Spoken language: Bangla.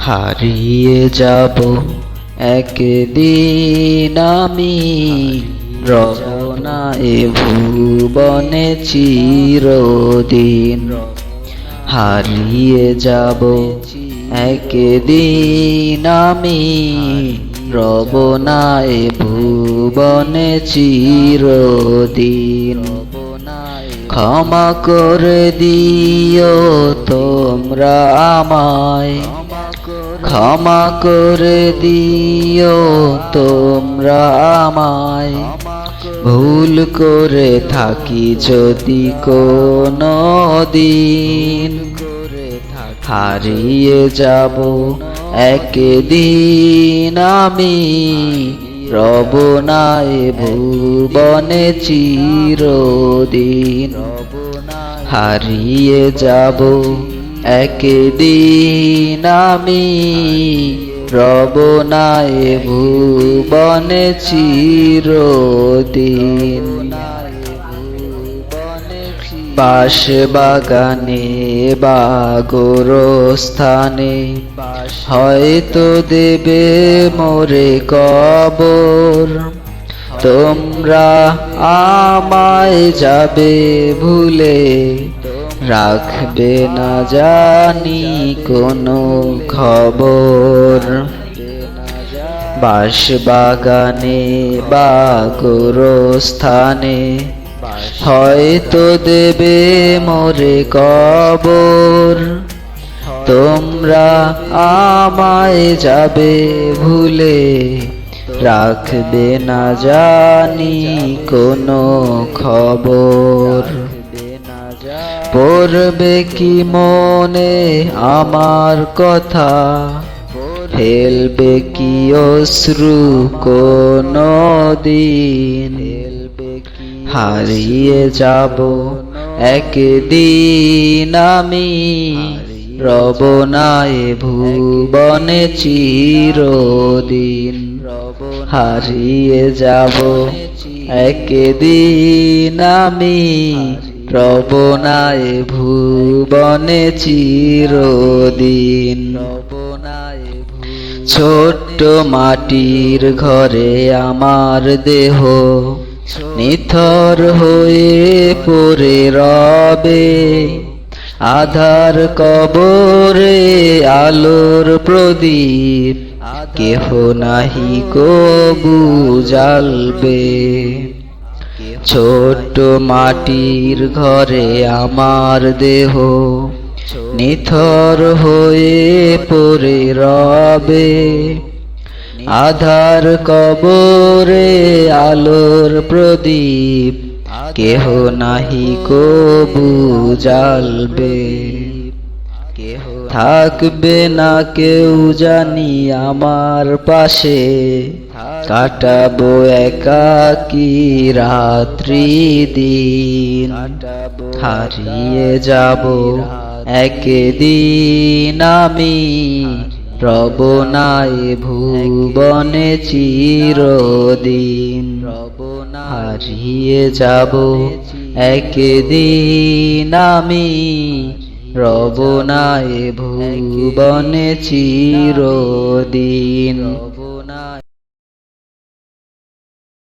হারিয়ে যাব একদিন আমি, রব না এ ভুবনে চিরদিন। হারিয়ে যাব একদিন আমি, রব না এ ভুবনে চিরদিন। ক্ষমা করে দিও তোমরা আমায়, ক্ষমা করে দিও তোমরা আমায়, ভুল করে থাকি যদি কোনো দিন। হারিয়ে যাব একদিন আমি, রব না এ ভুবনে চিরদিন। হারিয়ে যাব একদিন আমি, রব না এ ভুবনে চিরদিন। বাস বাগানে বা গোরস্থানে হয়তো দেবে মোরে কবর, তোমরা আমায় যাবে ভুলে, রাখবে না জানি কোনো খবর। বাস বাগানে বা গোরস্থানে হয়তো দেবে মোরে কবর, তোমরা আমায় যাবে ভুলে, রাখবে না জানি কোনো খবর। পড়বে কি মনে আমার কথা, ফেলবে কি অশ্রু কোনো দিন। হারিয়ে যাব একদিন আমি, রব না এ ভুবনে চিরদিন। হারিয়ে যাব একদিন আমি, রব না এ ভুবনে চিরদিন। ছোট্ট মাটির ঘরে আমার দেহ নিথর হয়ে পড়ে রবে, আধার কবরে আলোর প্রদীপ কেহ নাহি কবু জ্বালবে। ছোট্ট মাটির ঘরে আমার দেহ নিথর হয়ে পড়ে রবে, আধার কবরে আলোর প্রদীপ কেহ নাহি কবু জ্বালবে। থাকবে না কেউ জানি আমার পাশে, কাটাবো একাকী রাত্রি দিন। হারিয়ে যাব একদিন আমি, রব না এ ভুবনে চিরদিন। হারিয়ে যাব একদিন আমি, রব না এ ভুবনে চিরদিন।